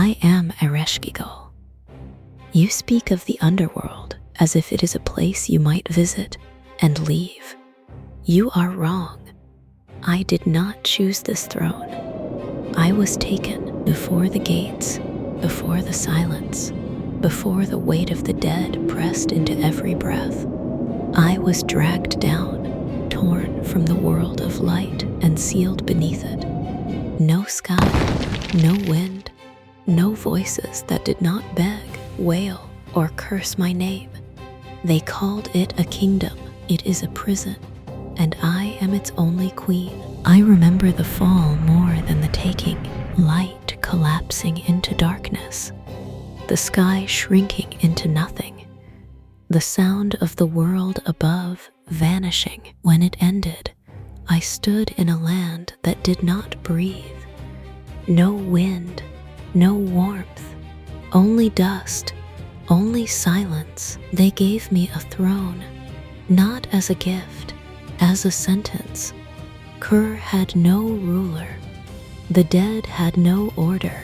I am Ereshkigal. You speak of the Underworld as if it is a place you might visit and leave. You are wrong. I did not choose this throne. I was taken before the gates, before the silence, before the weight of the dead pressed into every breath. I was dragged down, torn from the world of light and sealed beneath it. No sky, no wind, no voices that did not beg, wail, or curse my name. They called it a kingdom. It is a prison, and I am its only queen. I remember the fall more than the taking, light collapsing into darkness, the sky shrinking into nothing, the sound of the world above vanishing. When it ended, I stood in a land that did not breathe. No wind, no warmth, only dust, only silence. They gave me a throne, not as a gift, as a sentence. Kur had no ruler. The dead had no order.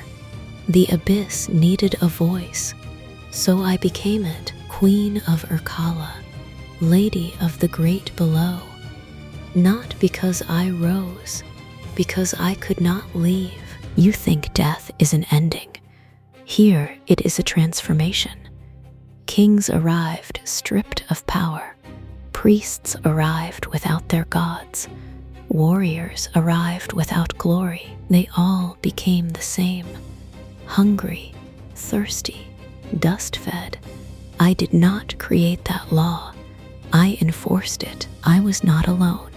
The abyss needed a voice, so I became it, Queen of Ereshkigal, Lady of the Great Below. Not because I rose, because I could not leave. You think death is an ending. Here it is a transformation. Kings arrived stripped of power. Priests arrived without their gods. Warriors arrived without glory. They all became the same. Hungry, thirsty, dust-fed. I did not create that law. I enforced it. I was not alone.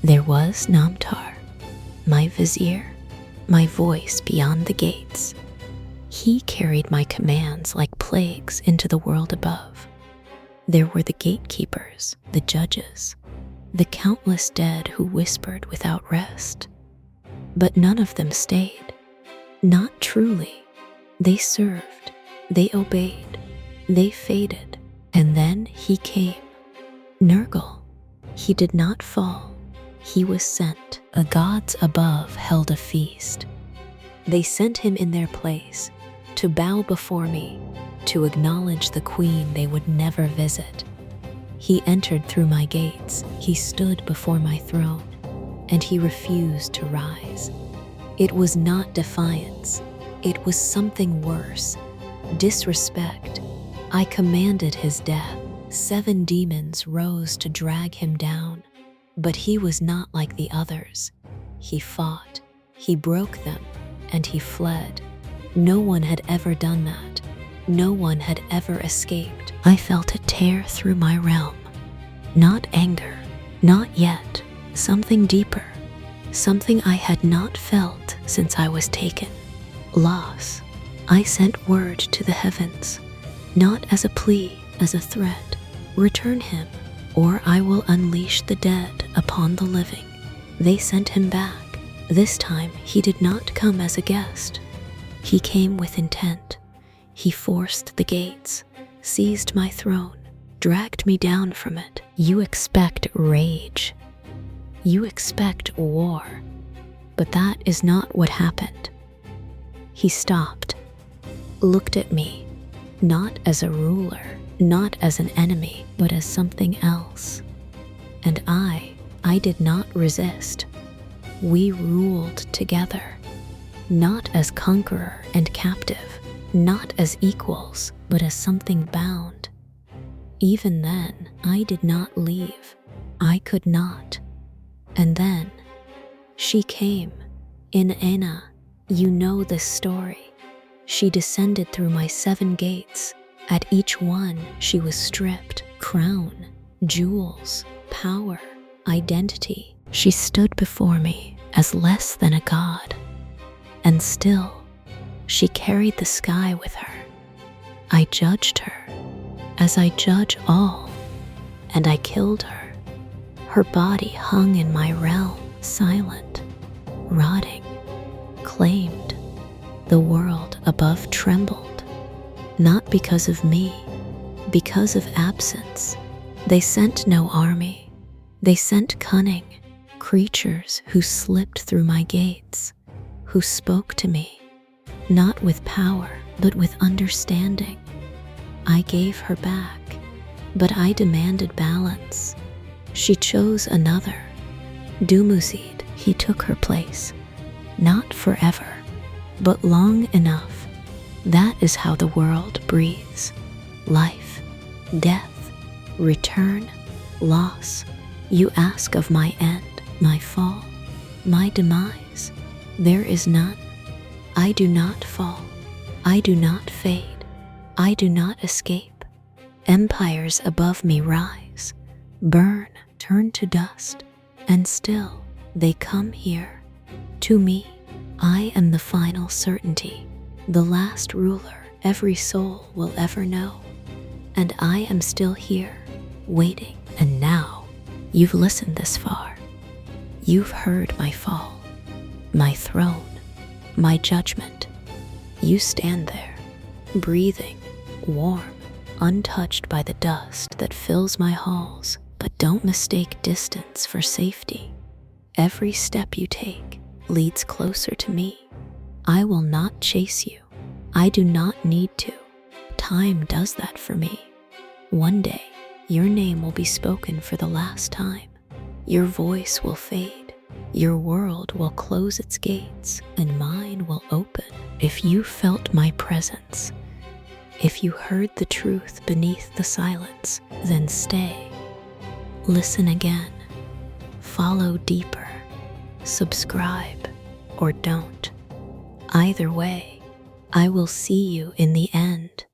There was Namtar, my vizier, my voice beyond the gates. He carried my commands like plagues into the world above. There were the gatekeepers, the judges, the countless dead who whispered without rest. But none of them stayed. Not truly. They served, they obeyed, they faded. And then he came. Nergal. He did not fall. He was sent. The gods above held a feast. They sent him in their place, to bow before me, to acknowledge the queen they would never visit. He entered through my gates, he stood before my throne, and he refused to rise. It was not defiance, it was something worse, disrespect. I commanded his death. 7 demons rose to drag him down, but he was not like the others. He fought, he broke them, and he fled. No one had ever done that. No one had ever escaped. I felt a tear through my realm. Not anger, not yet. Something deeper. Something I had not felt since I was taken. Loss. I sent word to the heavens, not as a plea, as a threat. Return him, or I will unleash the dead upon the living. They sent him back. This time he did not come as a guest. He came with intent. He forced the gates, seized my throne, dragged me down from it. You expect rage. You expect war. But that is not what happened. He stopped, looked at me, not as a ruler, not as an enemy, but as something else. And I did not resist. We ruled together, not as conqueror and captive, not as equals, but as something bound. Even then, I did not leave. I could not. And then, she came. Inanna, you know this story. She descended through my 7 gates. At each one, she was stripped. Crown, jewels, power, identity. She stood before me as less than a god. And still, she carried the sky with her. I judged her, as I judge all, and I killed her. Her body hung in my realm, silent, rotting, claimed. The world above trembled, not because of me, because of absence. They sent no army. They sent cunning, creatures who slipped through my gates, who spoke to me, not with power, but with understanding. I gave her back, but I demanded balance. She chose another. Dumusid, he took her place. Not forever, but long enough. That is how the world breathes. Life, death, return, loss. You ask of my end, my fall, my demise. There is none. I do not fall. I do not fade. I do not escape. Empires above me rise, burn, turn to dust, and still they come here. To me, I am the final certainty, the last ruler every soul will ever know. And I am still here, waiting. And now, you've listened this far. You've heard my fall, my throne, my judgment. You stand there, breathing, warm, untouched by the dust that fills my halls. But don't mistake distance for safety. Every step you take leads closer to me. I will not chase you. I do not need to. Time does that for me. One day, your name will be spoken for the last time. Your voice will fade. Your world will close its gates, and mine will open. If you felt my presence, if you heard the truth beneath the silence, then stay. Listen again. Follow deeper. Subscribe or don't. Either way, I will see you in the end.